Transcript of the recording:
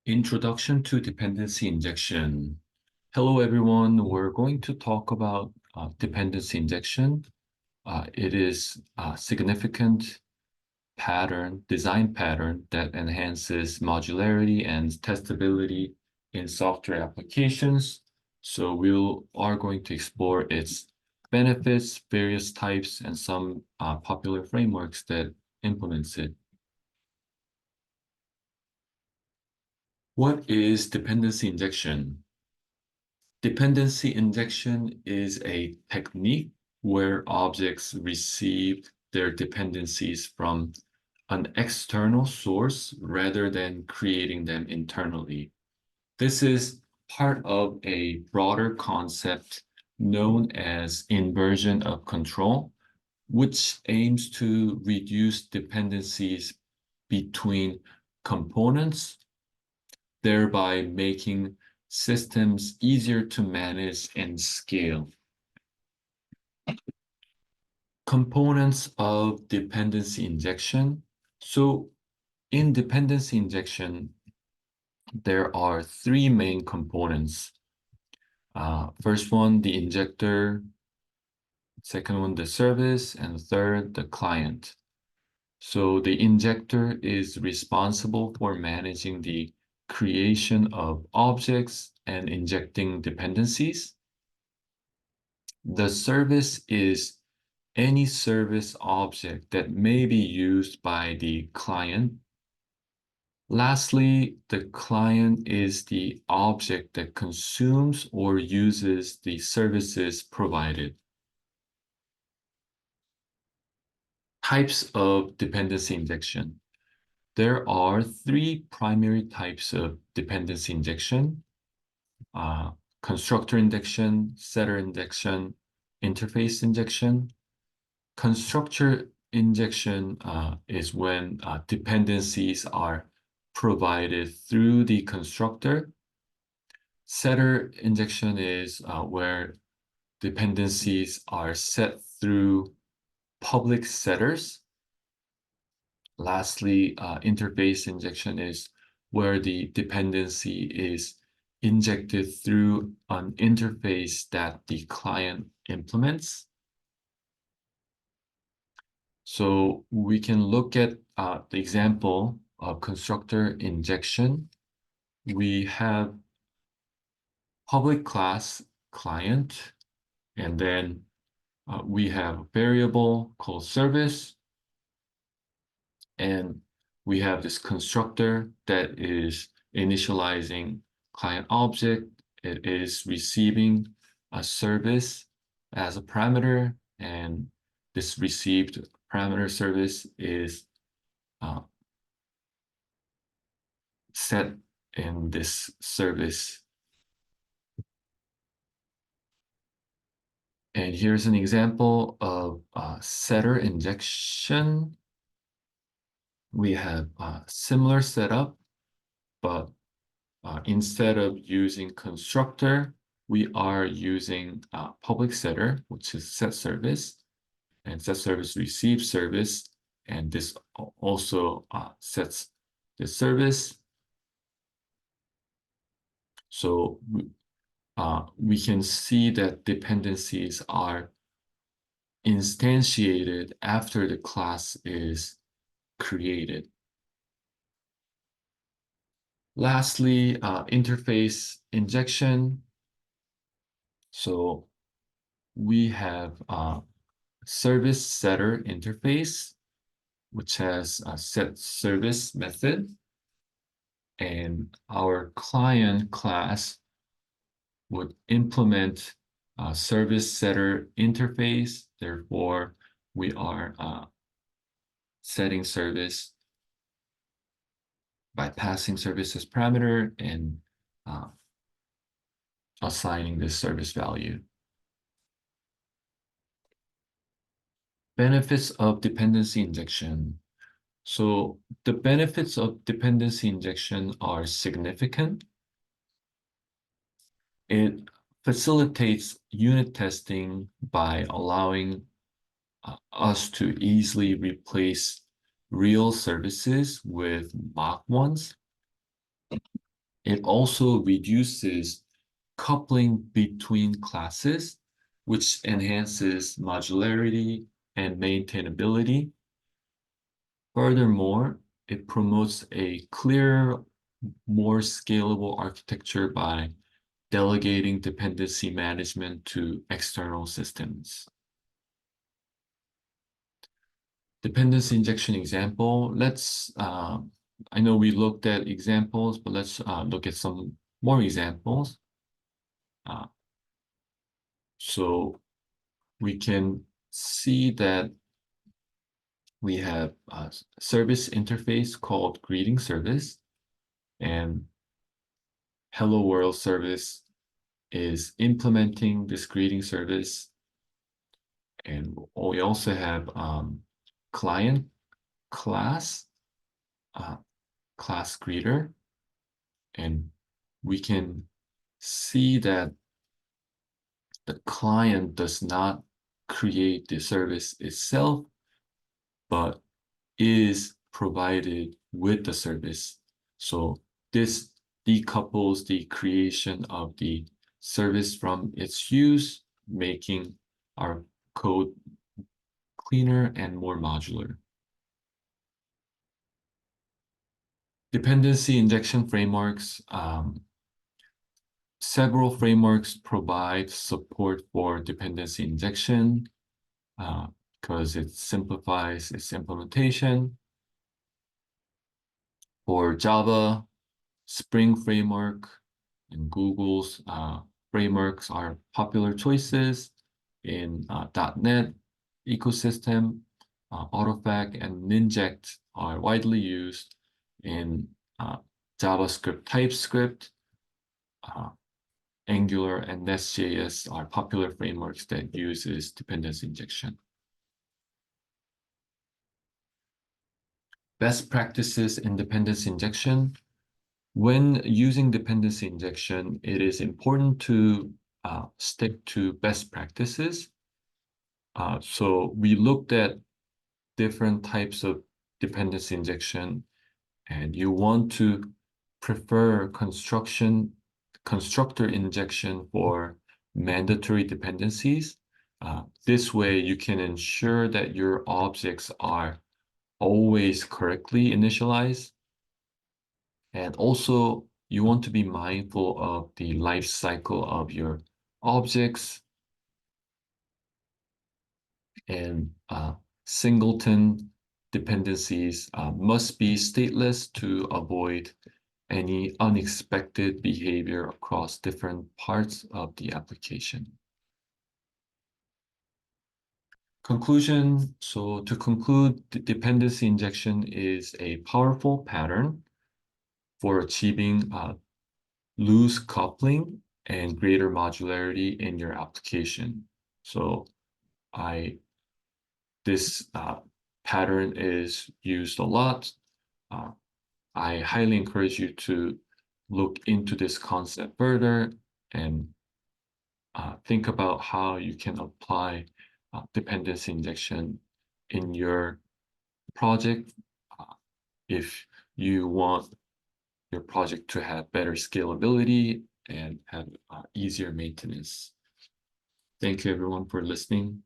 Introduction to Dependency Injection. Hello, everyone. We're going to talk about dependency injection. It is a significant design pattern that enhances modularity and testability in software applications. So we are going to explore its benefits, various types, and some popular frameworks that implements it. What is dependency injection? Dependency injection is a technique where objects receive their dependencies from an external source rather than creating them internally. This is part of a broader concept known as inversion of control, which aims to reduce dependencies between components, thereby making systems easier to manage and scale. Components of dependency injection. So in dependency injection, there are three main components. First one, the injector. Second one, the service. And third, the client. So the injector is responsible for managing the creation of objects and injecting dependencies. The service is any service object that may be used by the client. Lastly, the client is the object that consumes or uses the services provided. Types of dependency injection. There are three primary types of dependency injection: constructor injection, setter injection, interface injection. Constructor injection is when dependencies are provided through the constructor. Setter injection is where dependencies are set through public setters. Lastly, interface injection is where the dependency is injected through an interface that the client implements. So we can look at the example of constructor injection. We have public class client, and then we have a variable called service, and we have this constructor that is initializing client object. It is receiving a service as a parameter, and this received parameter service is set in this service. And here's an example of setter injection. We have a similar setup, but instead of using constructor, we are using public setter, which is set service, and set service receives service, and this also sets the service. So we can see that dependencies are instantiated after the class is created. Lastly, interface injection. So we have service setter interface, which has a set service method, and our client class would implement a service setter interface. Therefore, we are setting service by passing service as parameter and assigning this service value. Benefits of dependency injection. So the benefits of dependency injection are significant. It facilitates unit testing by allowing us to easily replace real services with mock ones. It also reduces coupling between classes, which enhances modularity and maintainability. Furthermore, it promotes a clearer, more scalable architecture by delegating dependency management to external systems. Dependency injection example. I know we looked at examples, but let's look at some more examples. Uh, so we can see that we have a service interface called greeting service, and hello world service is implementing this greeting service. And we also have client class, class greeter, and we can see that the client does not create the service itself, but is provided with the service. So this decouples the creation of the service from its use, making our code cleaner and more modular. Dependency injection frameworks. Several frameworks provide support for dependency injection because it simplifies its implementation. For Java, Spring Framework and Google's frameworks are popular choices. In .NET ecosystem, Autofac and Ninject are widely used. In JavaScript, TypeScript, Angular and Nest.js are popular frameworks that uses dependency injection. Best practices in dependency injection. When using dependency injection, it is important to stick to best practices. So we looked at different types of dependency injection, and you want to prefer constructor injection for mandatory dependencies. This way, you can ensure that your objects are always correctly initialized. And also, you want to be mindful of the life cycle of your objects. And singleton dependencies must be stateless to avoid any unexpected behavior across different parts of the application. Conclusion. So to conclude, the dependency injection is a powerful pattern for achieving loose coupling and greater modularity in your application. So this pattern is used a lot. I highly encourage you to look into this concept further and think about how you can apply dependency injection in your project if you want your project to have better scalability and have easier maintenance. Thank you everyone for listening.